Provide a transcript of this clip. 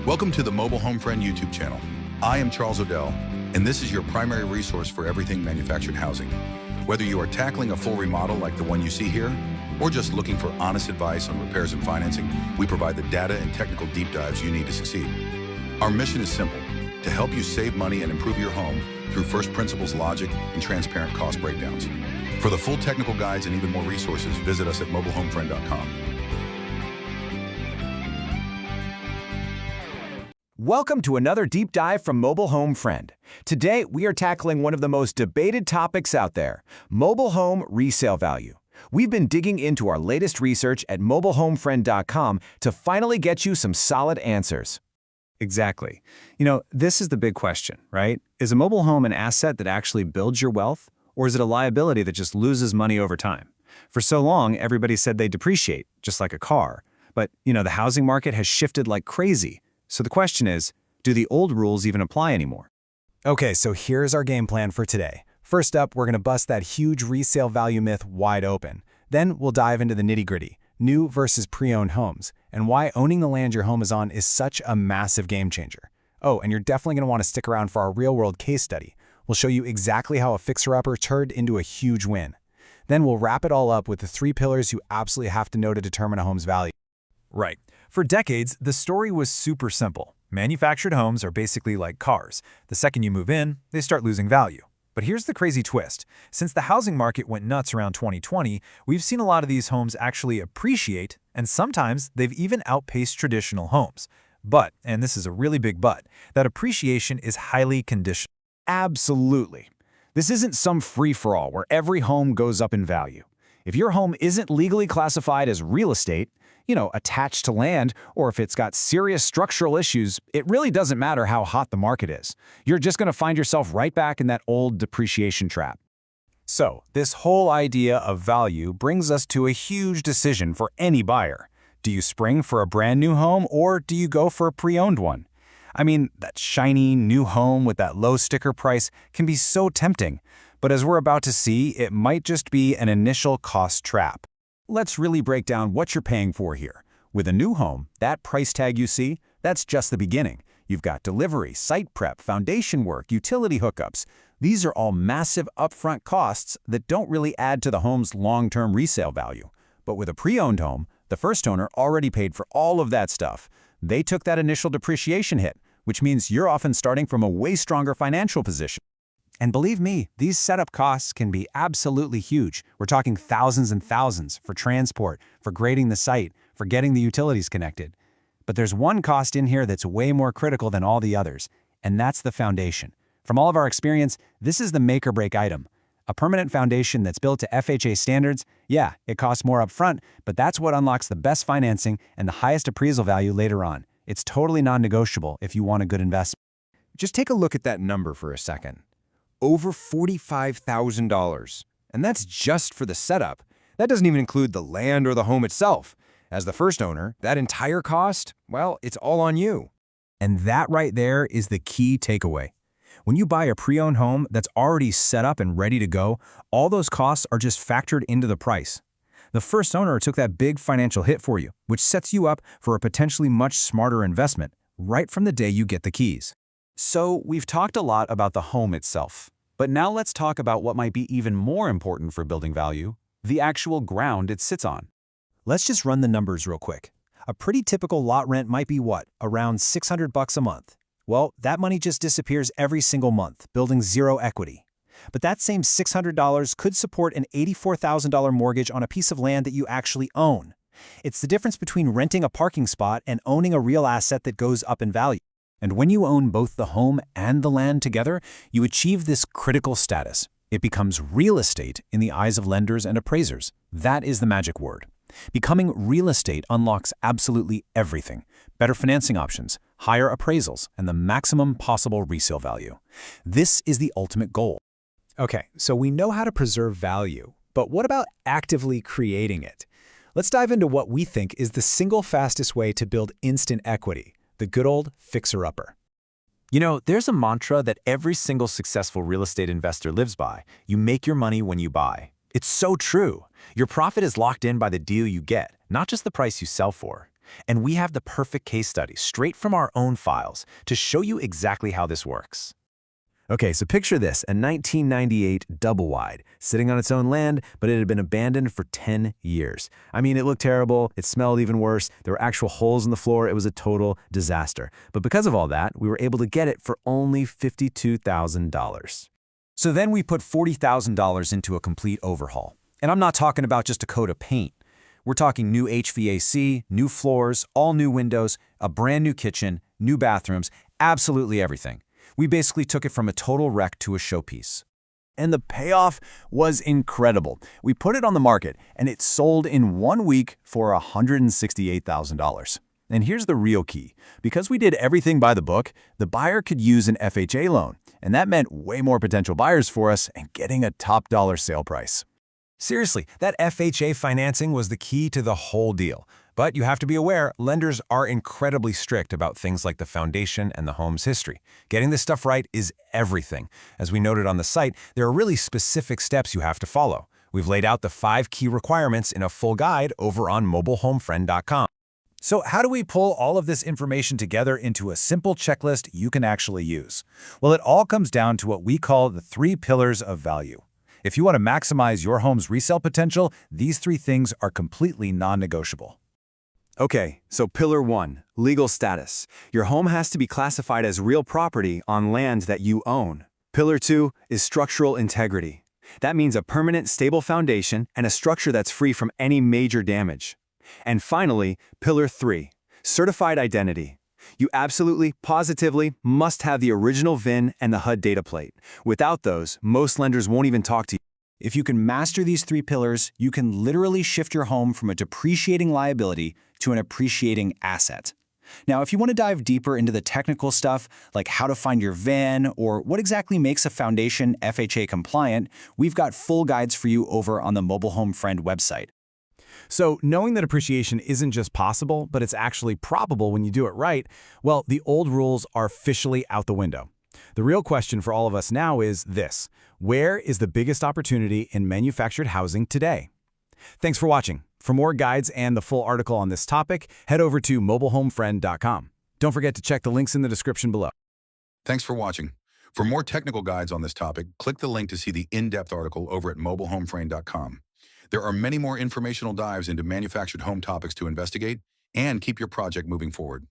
Welcome to the Mobile Home Friend YouTube channel. I am Charles Odell, and this is your primary resource for everything manufactured housing. Whether you are tackling a full remodel like the one you see here, or just looking for honest advice on repairs and financing, we provide the data and technical deep dives you need to succeed. Our mission is simple: to help you save money and improve your home through first principles logic and transparent cost breakdowns. For the full technical guides and even more resources, visit us at mobilehomefriend.com. Welcome to another deep dive from Mobile Home Friend. Today, we are tackling one of the most debated topics out there: mobile home resale value. We've been digging into our latest research at mobilehomefriend.com to finally get you some solid answers. Exactly. This is the big question, right? Is a mobile home an asset that actually builds your wealth, or is it a liability that just loses money over time? For so long, everybody said they depreciate, just like a car. But, the housing market has shifted like crazy. So the question is, do the old rules even apply anymore? Okay, so here's our game plan for today. First up, we're going to bust that huge resale value myth wide open. Then we'll dive into the nitty-gritty, new versus pre-owned homes, and why owning the land your home is on is such a massive game changer. Oh, and you're definitely going to want to stick around for our real-world case study. We'll show you exactly how a fixer-upper turned into a huge win. Then we'll wrap it all up with the 3 pillars you absolutely have to know to determine a home's value. Right. For decades, the story was super simple. Manufactured homes are basically like cars. The second you move in, they start losing value. But here's the crazy twist. Since the housing market went nuts around 2020, we've seen a lot of these homes actually appreciate, and sometimes they've even outpaced traditional homes. But, and this is a really big but, that appreciation is highly conditional. Absolutely. This isn't some free-for-all where every home goes up in value. If your home isn't legally classified as real estate, attached to land, or if it's got serious structural issues, it really doesn't matter how hot the market is. You're just going to find yourself right back in that old depreciation trap. So, this whole idea of value brings us to a huge decision for any buyer. Do you spring for a brand new home, or do you go for a pre-owned one? I mean, that shiny new home with that low sticker price can be so tempting, but as we're about to see, it might just be an initial cost trap. Let's really break down what you're paying for here. With a new home, that price tag you see, that's just the beginning. You've got delivery, site prep, foundation work, utility hookups. These are all massive upfront costs that don't really add to the home's long-term resale value. But with a pre-owned home, the first owner already paid for all of that stuff. They took that initial depreciation hit, which means you're often starting from a way stronger financial position. And believe me, these setup costs can be absolutely huge. We're talking thousands and thousands for transport, for grading the site, for getting the utilities connected. But there's one cost in here that's way more critical than all the others, and that's the foundation. From all of our experience, this is the make or break item. A permanent foundation that's built to FHA standards, yeah, it costs more upfront, but that's what unlocks the best financing and the highest appraisal value later on. It's totally non-negotiable if you want a good investment. Just take a look at that number for a second. Over $45,000. And that's just for the setup. That doesn't even include the land or the home itself. As the first owner, that entire cost, well, it's all on you. And that right there is the key takeaway. When you buy a pre-owned home that's already set up and ready to go, all those costs are just factored into the price. The first owner took that big financial hit for you, which sets you up for a potentially much smarter investment right from the day you get the keys. So, we've talked a lot about the home itself. But now let's talk about what might be even more important for building value: the actual ground it sits on. Let's just run the numbers real quick. A pretty typical lot rent might be what? Around $600 a month. Well, that money just disappears every single month, building zero equity. But that same $600 could support an $84,000 mortgage on a piece of land that you actually own. It's the difference between renting a parking spot and owning a real asset that goes up in value. And when you own both the home and the land together, you achieve this critical status. It becomes real estate in the eyes of lenders and appraisers. That is the magic word. Becoming real estate unlocks absolutely everything: better financing options, higher appraisals, and the maximum possible resale value. This is the ultimate goal. Okay, so we know how to preserve value, but what about actively creating it? Let's dive into what we think is the single fastest way to build instant equity: the good old fixer-upper. There's a mantra that every single successful real estate investor lives by: you make your money when you buy. It's so true. Your profit is locked in by the deal you get, not just the price you sell for. And we have the perfect case study straight from our own files to show you exactly how this works. Okay, so picture this, a 1998 double-wide, sitting on its own land, but it had been abandoned for 10 years. I mean, it looked terrible, it smelled even worse, there were actual holes in the floor, it was a total disaster. But because of all that, we were able to get it for only $52,000. So then we put $40,000 into a complete overhaul. And I'm not talking about just a coat of paint. We're talking new HVAC, new floors, all new windows, a brand new kitchen, new bathrooms, absolutely everything. We basically took it from a total wreck to a showpiece. And the payoff was incredible. We put it on the market, and it sold in 1 week for $168,000. And here's the real key. Because we did everything by the book, the buyer could use an FHA loan, and that meant way more potential buyers for us and getting a top dollar sale price. Seriously, that FHA financing was the key to the whole deal. But you have to be aware, lenders are incredibly strict about things like the foundation and the home's history. Getting this stuff right is everything. As we noted on the site, there are really specific steps you have to follow. We've laid out the 5 key requirements in a full guide over on mobilehomefriend.com. So how do we pull all of this information together into a simple checklist you can actually use? Well, it all comes down to what we call the 3 pillars of value. If you want to maximize your home's resale potential, these 3 things are completely non-negotiable. Okay, so Pillar 1, legal status. Your home has to be classified as real property on land that you own. Pillar 2 is structural integrity. That means a permanent, stable foundation and a structure that's free from any major damage. And finally, Pillar 3, certified identity. You absolutely, positively must have the original VIN and the HUD data plate. Without those, most lenders won't even talk to you. If you can master these 3 pillars, you can literally shift your home from a depreciating liability to an appreciating asset. Now, if you want to dive deeper into the technical stuff, like how to find your VIN or what exactly makes a foundation FHA compliant, we've got full guides for you over on the Mobile Home Friend website. So knowing that appreciation isn't just possible, but it's actually probable when you do it right, well, the old rules are officially out the window. The real question for all of us now is this: where is the biggest opportunity in manufactured housing today? Thanks for watching. For more guides and the full article on this topic, head over to mobilehomefriend.com. Don't forget to check the links in the description below. Thanks for watching. For more technical guides on this topic, click the link to see the in-depth article over at mobilehomefriend.com. There are many more informational dives into manufactured home topics to investigate and keep your project moving forward.